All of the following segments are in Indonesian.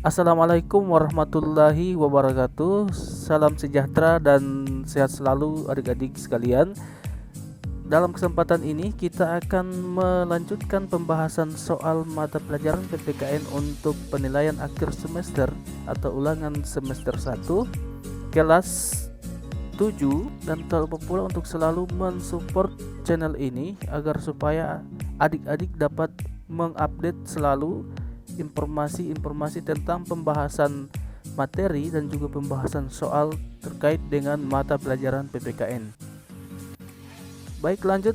Assalamualaikum warahmatullahi wabarakatuh. Salam sejahtera dan sehat selalu adik-adik sekalian. Dalam kesempatan ini kita akan melanjutkan pembahasan soal mata pelajaran PPKN untuk penilaian akhir semester atau ulangan semester 1 kelas 7, dan tak lupa pula untuk selalu mensupport channel ini agar supaya adik-adik dapat mengupdate selalu informasi-informasi tentang pembahasan materi dan juga pembahasan soal terkait dengan mata pelajaran PPKN. Baik, lanjut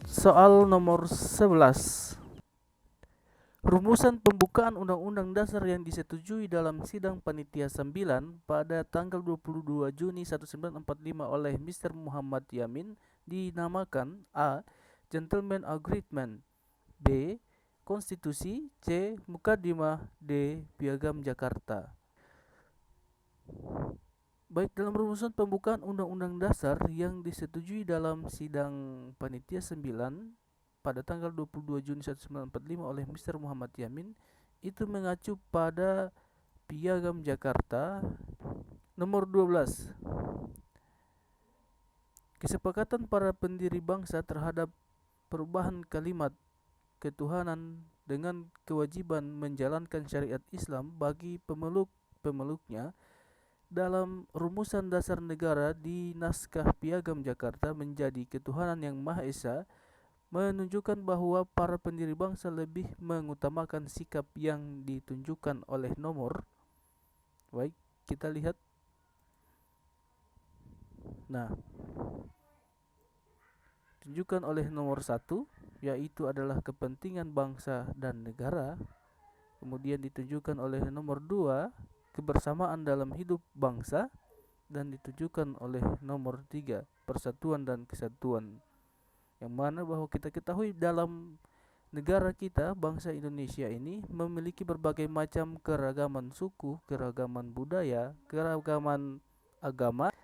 soal nomor 11. Rumusan pembukaan Undang-Undang Dasar yang disetujui dalam sidang Panitia 9 pada tanggal 22 Juni 1945 oleh Mr. Muhammad Yamin dinamakan A. Gentleman Agreement, B. Konstitusi, C. Mukadimah, D. Piagam Jakarta. Baik, dalam rumusan pembukaan Undang-Undang Dasar yang disetujui dalam sidang Panitia 9 pada tanggal 22 Juni 1945 oleh Mr. Muhammad Yamin itu mengacu pada Piagam Jakarta nomor 12. Kesepakatan para pendiri bangsa terhadap perubahan kalimat ketuhanan dengan kewajiban menjalankan syariat Islam bagi pemeluk-pemeluknya dalam rumusan dasar negara di naskah Piagam Jakarta menjadi ketuhanan yang Maha Esa, menunjukkan bahwa para pendiri bangsa lebih mengutamakan sikap yang ditunjukkan oleh nomor. Baik, kita lihat. Nah, tunjukkan oleh nomor 1, yaitu adalah kepentingan bangsa dan negara. Kemudian ditunjukkan oleh nomor 2, kebersamaan dalam hidup bangsa. Dan ditunjukkan oleh nomor 3, persatuan dan kesatuan. Yang mana bahwa kita ketahui dalam negara kita, bangsa Indonesia ini memiliki berbagai macam keragaman suku, keragaman budaya, keragaman agama.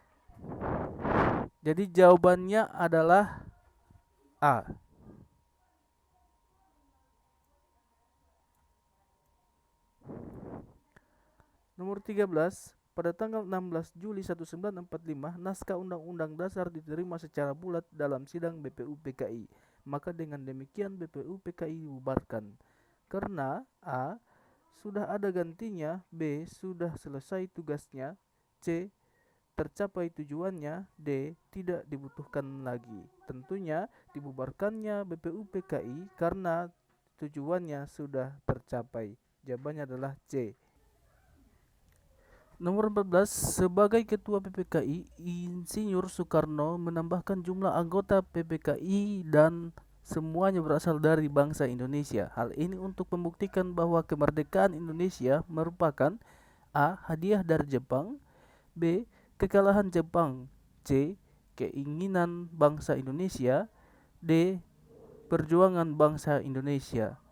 Jadi jawabannya adalah A. Nomor 13, pada tanggal 16 Juli 1945, naskah Undang-Undang Dasar diterima secara bulat dalam sidang BPU PKI. Maka dengan demikian BPU PKI dibubarkan. Karena A. Sudah ada gantinya, B. Sudah selesai tugasnya, C. Tercapai tujuannya, D. Tidak dibutuhkan lagi. Tentunya dibubarkannya BPU PKI karena tujuannya sudah tercapai. Jawabannya adalah C. Nomor 14, sebagai ketua PPKI, Insinyur Soekarno menambahkan jumlah anggota PPKI dan semuanya berasal dari bangsa Indonesia. Hal ini untuk membuktikan bahwa kemerdekaan Indonesia merupakan A. Hadiah dari Jepang, B. Kekalahan Jepang, C. Keinginan bangsa Indonesia, D. Perjuangan bangsa Indonesia.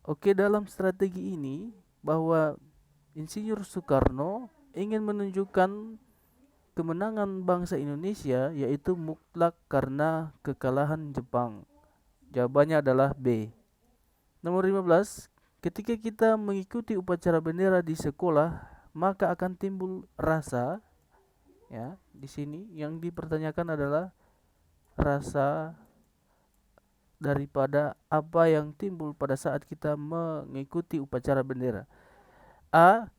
Oke, dalam strategi ini bahwa Insinyur Soekarno ingin menunjukkan kemenangan bangsa Indonesia, yaitu mutlak karena kekalahan Jepang. Jawabannya adalah B. Nomor 15, ketika kita mengikuti upacara bendera di sekolah, maka akan timbul rasa, ya, di sini yang dipertanyakan adalah rasa daripada apa yang timbul pada saat kita mengikuti upacara bendera. A.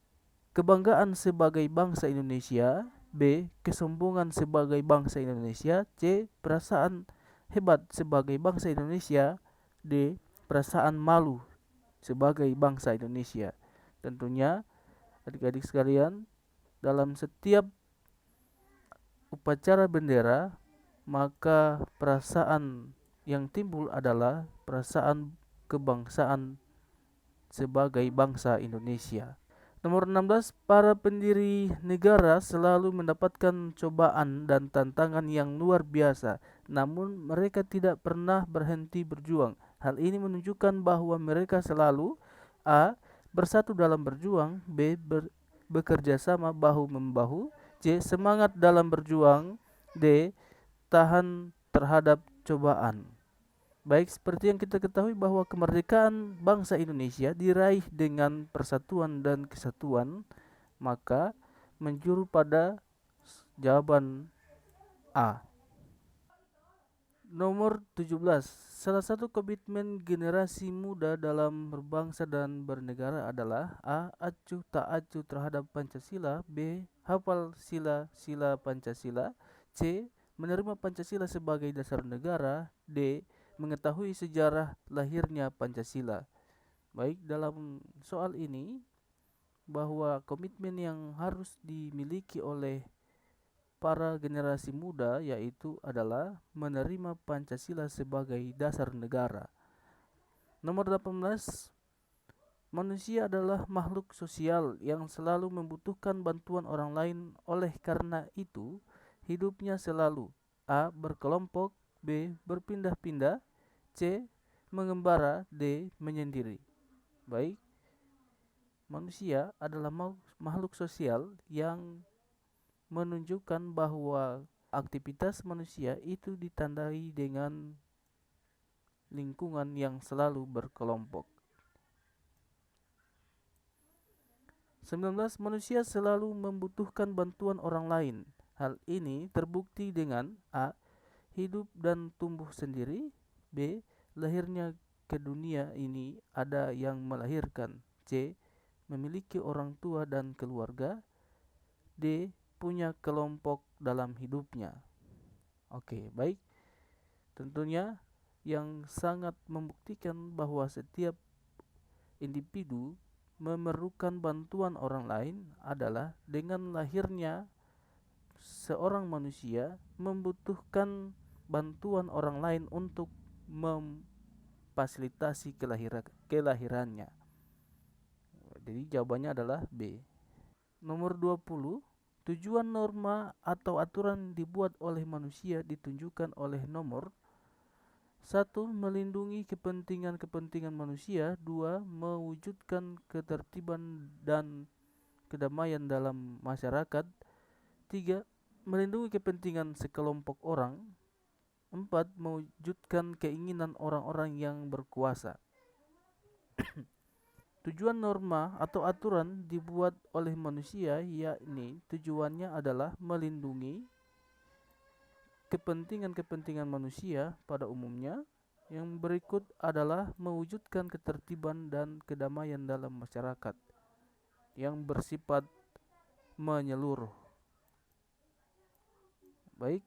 Kebanggaan sebagai bangsa Indonesia, B. Kesombongan sebagai bangsa Indonesia, C. Perasaan hebat sebagai bangsa Indonesia, D. Perasaan malu sebagai bangsa Indonesia. Tentunya adik-adik sekalian, dalam setiap upacara bendera, maka perasaan yang timbul adalah perasaan kebangsaan sebagai bangsa Indonesia. Nomor 16, para pendiri negara selalu mendapatkan cobaan dan tantangan yang luar biasa, namun mereka tidak pernah berhenti berjuang. Hal ini menunjukkan bahwa mereka selalu A. Bersatu dalam berjuang, B. Bekerja sama bahu-membahu, C. Semangat dalam berjuang, D. Tahan terhadap cobaan. Baik, seperti yang kita ketahui bahwa kemerdekaan bangsa Indonesia diraih dengan persatuan dan kesatuan, maka menjuru pada jawaban A. Nomor 17. Salah satu komitmen generasi muda dalam berbangsa dan bernegara adalah A. Acuh tak acuh terhadap Pancasila. B. Hafal sila-sila Pancasila. C. Menerima Pancasila sebagai dasar negara. D. Mengetahui sejarah lahirnya Pancasila. Baik, dalam soal ini bahwa komitmen yang harus dimiliki oleh para generasi muda yaitu adalah menerima Pancasila sebagai dasar negara. Nomor 18, manusia adalah makhluk sosial yang selalu membutuhkan bantuan orang lain. Oleh karena itu, hidupnya selalu A. berkelompok, B. berpindah-pindah, C. mengembara, D. menyendiri. Baik, manusia adalah makhluk sosial yang menunjukkan bahwa aktivitas manusia itu ditandai dengan lingkungan yang selalu berkelompok. 19. Manusia selalu membutuhkan bantuan orang lain. Hal ini terbukti dengan A. hidup dan tumbuh sendiri, B. lahirnya ke dunia ini ada yang melahirkan, C. memiliki orang tua dan keluarga, D. punya kelompok dalam hidupnya. Oke, baik. Tentunya yang sangat membuktikan bahwa setiap individu memerlukan bantuan orang lain adalah dengan lahirnya seorang manusia membutuhkan bantuan orang lain untuk memfasilitasi kelahirannya. Jadi jawabannya adalah B. Nomor 20, tujuan norma atau aturan dibuat oleh manusia ditunjukkan oleh nomor 1. Melindungi kepentingan-kepentingan manusia. 2. Mewujudkan ketertiban dan kedamaian dalam masyarakat. 3. Melindungi kepentingan sekelompok orang. 4. Mewujudkan keinginan orang-orang yang berkuasa. Tujuan norma atau aturan dibuat oleh manusia, yakni tujuannya adalah melindungi kepentingan-kepentingan manusia pada umumnya. Yang berikut adalah mewujudkan ketertiban dan kedamaian dalam masyarakat yang bersifat menyeluruh. Baik,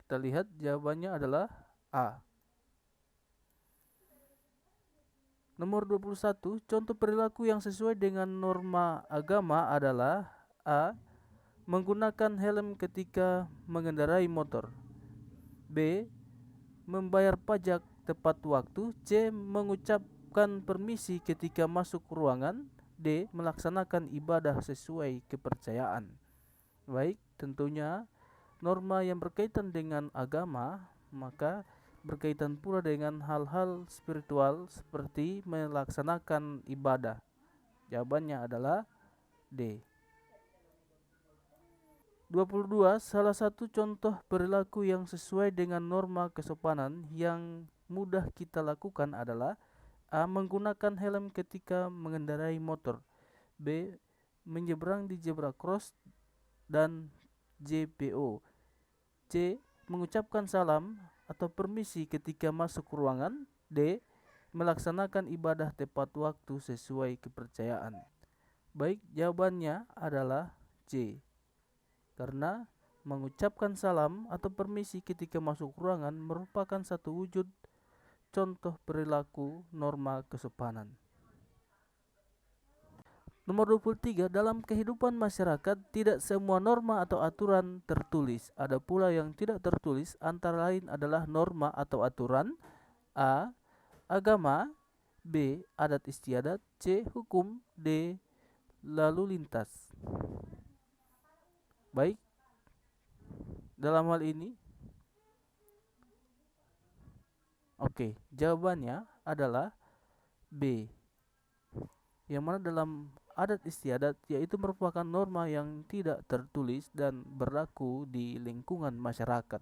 kita lihat jawabannya adalah A. Nomor 21, contoh perilaku yang sesuai dengan norma agama adalah A. menggunakan helm ketika mengendarai motor, B. membayar pajak tepat waktu, C. mengucapkan permisi ketika masuk ruangan, D. melaksanakan ibadah sesuai kepercayaan. Baik, tentunya norma yang berkaitan dengan agama maka berkaitan pula dengan hal-hal spiritual seperti melaksanakan ibadah. Jawabannya adalah D. 22. Salah satu contoh perilaku yang sesuai dengan norma kesopanan yang mudah kita lakukan adalah A. menggunakan helm ketika mengendarai motor, B. menyeberang di zebra cross dan JPO, C. mengucapkan salam atau permisi ketika masuk ruangan, D. melaksanakan ibadah tepat waktu sesuai kepercayaan. Baik, jawabannya adalah C. Karena mengucapkan salam atau permisi ketika masuk ruangan merupakan satu wujud contoh perilaku norma kesopanan. Nomor 23, dalam kehidupan masyarakat tidak semua norma atau aturan tertulis. Ada pula yang tidak tertulis, antara lain adalah norma atau aturan A. agama, B. adat istiadat, C. hukum, D. lalu lintas. Baik, dalam hal ini jawabannya adalah B. Yang mana dalam adat istiadat yaitu merupakan norma yang tidak tertulis dan berlaku di lingkungan masyarakat.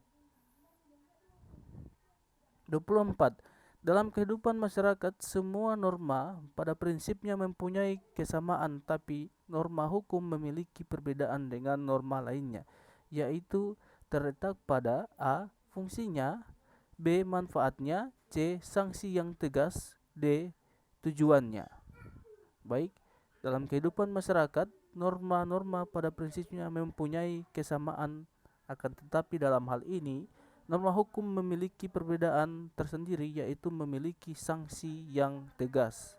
24. Dalam kehidupan masyarakat, semua norma pada prinsipnya mempunyai kesamaan, tapi norma hukum memiliki perbedaan dengan norma lainnya, yaitu terletak pada a. fungsinya, b. manfaatnya, c. sanksi yang tegas, d. tujuannya. Baik, dalam kehidupan masyarakat, norma-norma pada prinsipnya mempunyai kesamaan, akan tetapi dalam hal ini norma hukum memiliki perbedaan tersendiri, yaitu memiliki sanksi yang tegas.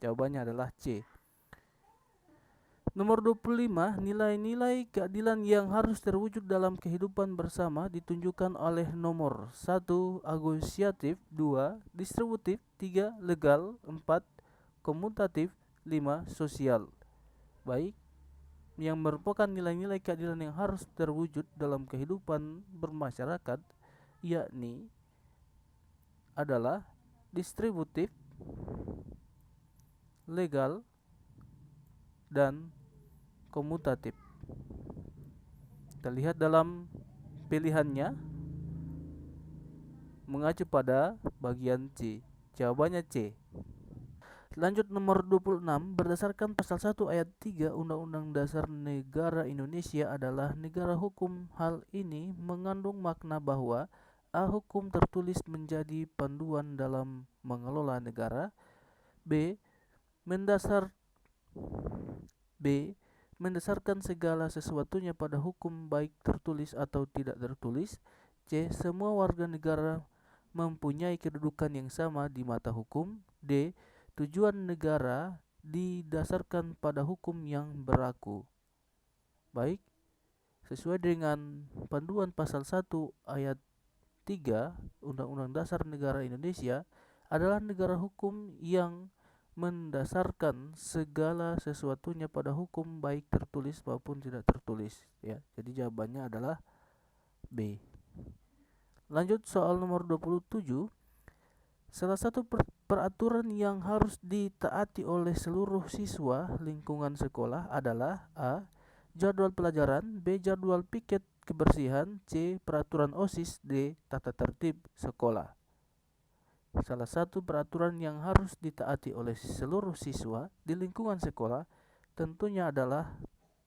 Jawabannya adalah C. Nomor 25, nilai-nilai keadilan yang harus terwujud dalam kehidupan bersama ditunjukkan oleh nomor 1. Asosiatif, 2. Distributif, 3. Legal, 4. Komutatif, 5. Sosial. Baik, yang merupakan nilai-nilai keadilan yang harus terwujud dalam kehidupan bermasyarakat yakni adalah distributif, legal, dan komutatif. Kita lihat dalam pilihannya mengacu pada bagian C. Jawabannya C. Lanjut nomor 26, berdasarkan pasal 1 ayat 3 Undang-Undang Dasar Negara Indonesia adalah negara hukum. Hal ini mengandung makna bahwa a. hukum tertulis menjadi panduan dalam mengelola negara, b. mendasarkan segala sesuatunya pada hukum baik tertulis atau tidak tertulis, c. semua warga negara mempunyai kedudukan yang sama di mata hukum, d. tujuan negara didasarkan pada hukum yang berlaku. Baik, sesuai dengan panduan pasal 1 ayat 3 Undang-Undang Dasar Negara Indonesia adalah negara hukum yang mendasarkan segala sesuatunya pada hukum baik tertulis maupun tidak tertulis, ya. Jadi jawabannya adalah B. Lanjut soal nomor 27. Salah satu peraturan yang harus ditaati oleh seluruh siswa lingkungan sekolah adalah a. jadwal pelajaran, b. jadwal piket kebersihan, c. peraturan OSIS, d. tata tertib sekolah. Salah satu peraturan yang harus ditaati oleh seluruh siswa di lingkungan sekolah tentunya adalah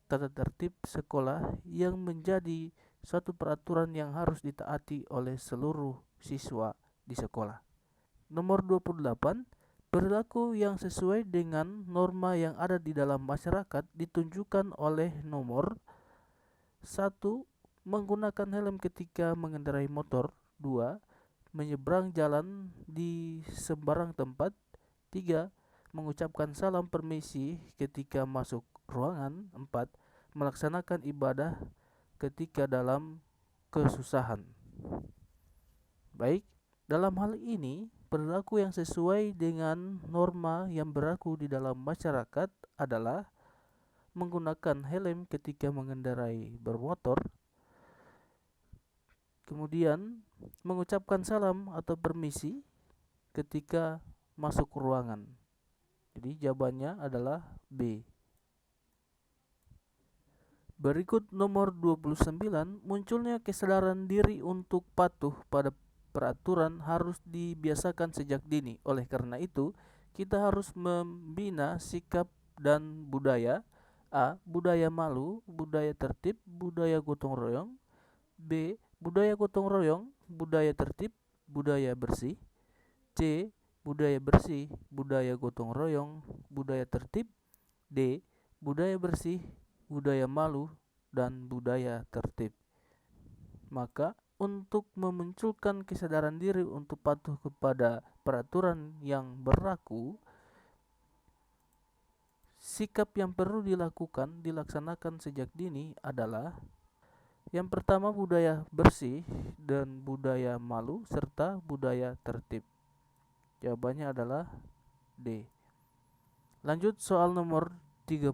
tata tertib sekolah, yang menjadi suatu peraturan yang harus ditaati oleh seluruh siswa di sekolah. Nomor 28, perilaku yang sesuai dengan norma yang ada di dalam masyarakat ditunjukkan oleh nomor 1. menggunakan helm ketika mengendarai motor, 2. menyeberang jalan di sembarang tempat, 3. mengucapkan salam permisi ketika masuk ruangan, 4. melaksanakan ibadah ketika dalam kesusahan. Baik, dalam hal ini perilaku yang sesuai dengan norma yang berlaku di dalam masyarakat adalah menggunakan helm ketika mengendarai bermotor, kemudian mengucapkan salam atau permisi ketika masuk ruangan. Jadi jawabannya adalah B. Berikut nomor 29, munculnya kesadaran diri untuk patuh pada peraturan harus dibiasakan sejak dini. Oleh karena itu, kita harus membina sikap dan budaya. A. budaya malu, budaya tertib, budaya gotong royong. B. budaya gotong royong, budaya tertib, budaya bersih. C. budaya bersih, budaya gotong royong, budaya tertib. D. budaya bersih, budaya malu, dan budaya tertib. Maka untuk memunculkan kesadaran diri untuk patuh kepada peraturan yang berlaku, sikap yang perlu dilaksanakan sejak dini adalah yang pertama budaya bersih dan budaya malu serta budaya tertib. Jawabannya adalah D. Lanjut soal nomor 30.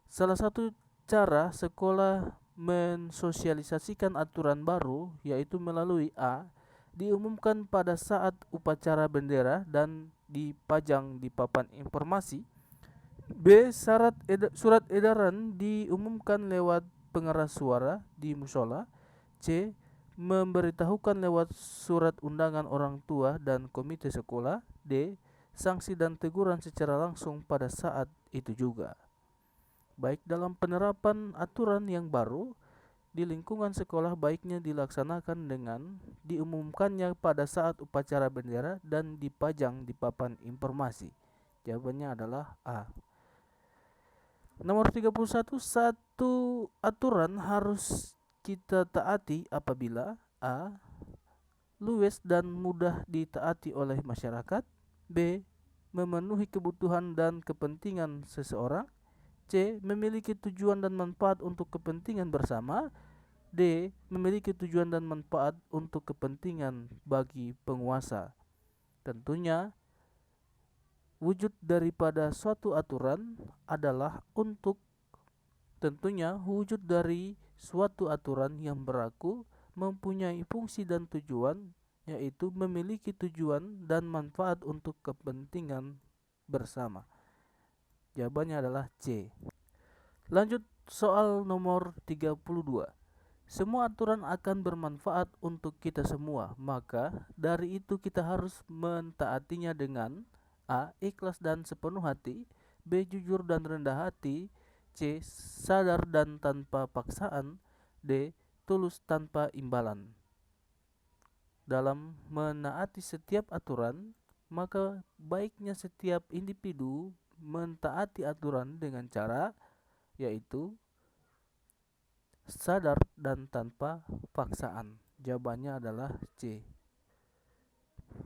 Salah satu cara sekolah mensosialisasikan aturan baru yaitu melalui a. diumumkan pada saat upacara bendera dan dipajang di papan informasi, b. surat edaran diumumkan lewat pengeras suara di musola, c. memberitahukan lewat surat undangan orang tua dan komite sekolah. D. Sanksi dan teguran secara langsung pada saat itu juga. Baik dalam penerapan aturan yang baru di lingkungan sekolah, baiknya dilaksanakan dengan diumumkannya pada saat upacara bendera dan dipajang di papan informasi. Jawabannya adalah A. Nomor 31, satu aturan harus kita taati apabila A. luwes dan mudah ditaati oleh masyarakat, B. memenuhi kebutuhan dan kepentingan seseorang, C. memiliki tujuan dan manfaat untuk kepentingan bersama, D. memiliki tujuan dan manfaat untuk kepentingan bagi penguasa. Tentunya wujud daripada suatu aturan adalah untuk wujud dari suatu aturan yang berlaku mempunyai fungsi dan tujuan, yaitu memiliki tujuan dan manfaat untuk kepentingan bersama. Jawabannya adalah C. Lanjut soal nomor 32. Semua aturan akan bermanfaat untuk kita semua, maka dari itu kita harus mentaatinya dengan A. ikhlas dan sepenuh hati, B. jujur dan rendah hati, C. sadar dan tanpa paksaan, D. tulus tanpa imbalan. Dalam menaati setiap aturan, maka baiknya setiap individu mentaati aturan dengan cara yaitu sadar dan tanpa paksaan. Jawabannya adalah C.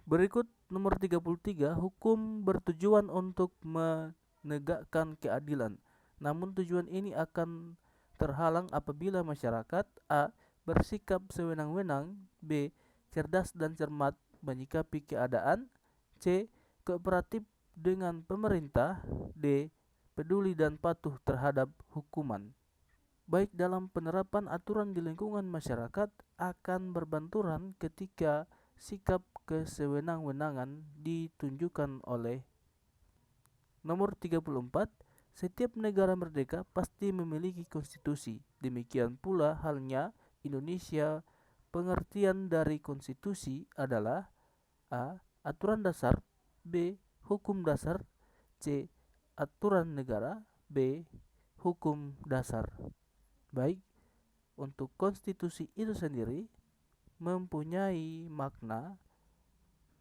Berikut nomor 33, hukum bertujuan untuk menegakkan keadilan. Namun tujuan ini akan terhalang apabila masyarakat A. bersikap sewenang-wenang, B. cerdas dan cermat menyikapi keadaan, C. kooperatif dengan pemerintah, D. peduli dan patuh terhadap hukuman. Baik dalam penerapan aturan di lingkungan masyarakat akan berbenturan ketika sikap kesewenang-wenangan ditunjukkan oleh. Nomor 34, setiap negara merdeka pasti memiliki konstitusi. Demikian pula halnya Indonesia. Pengertian dari konstitusi adalah A. aturan dasar, B. hukum dasar, C. aturan negara, B. hukum dasar. Baik, untuk konstitusi itu sendiri mempunyai makna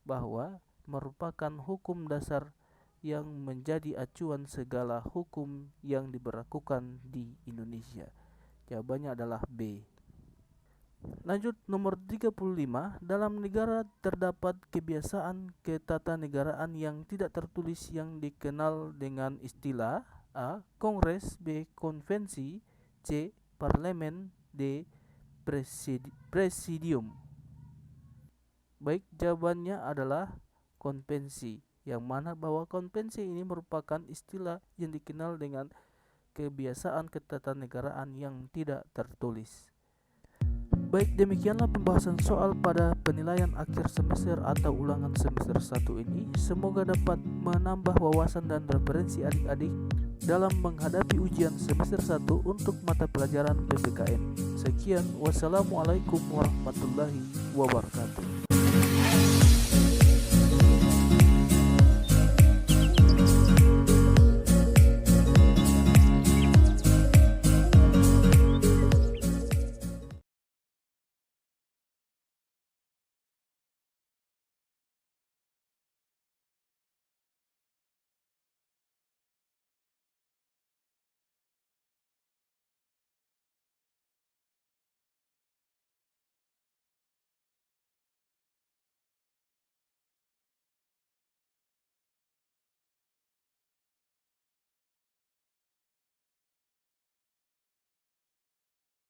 bahwa merupakan hukum dasar yang menjadi acuan segala hukum yang diberlakukan di Indonesia. Jawabannya adalah B. Lanjut nomor 35, dalam negara terdapat kebiasaan ketatanegaraan yang tidak tertulis yang dikenal dengan istilah A. Kongres, B. Konvensi, C. Parlemen, D. Presidium. Baik, jawabannya adalah konvensi, yang mana bahwa konvensi ini merupakan istilah yang dikenal dengan kebiasaan ketatanegaraan yang tidak tertulis. Baik, demikianlah pembahasan soal pada penilaian akhir semester atau ulangan semester 1 ini. Semoga dapat menambah wawasan dan referensi adik-adik dalam menghadapi ujian semester 1 untuk mata pelajaran PPKN. Sekian, wassalamualaikum warahmatullahi wabarakatuh.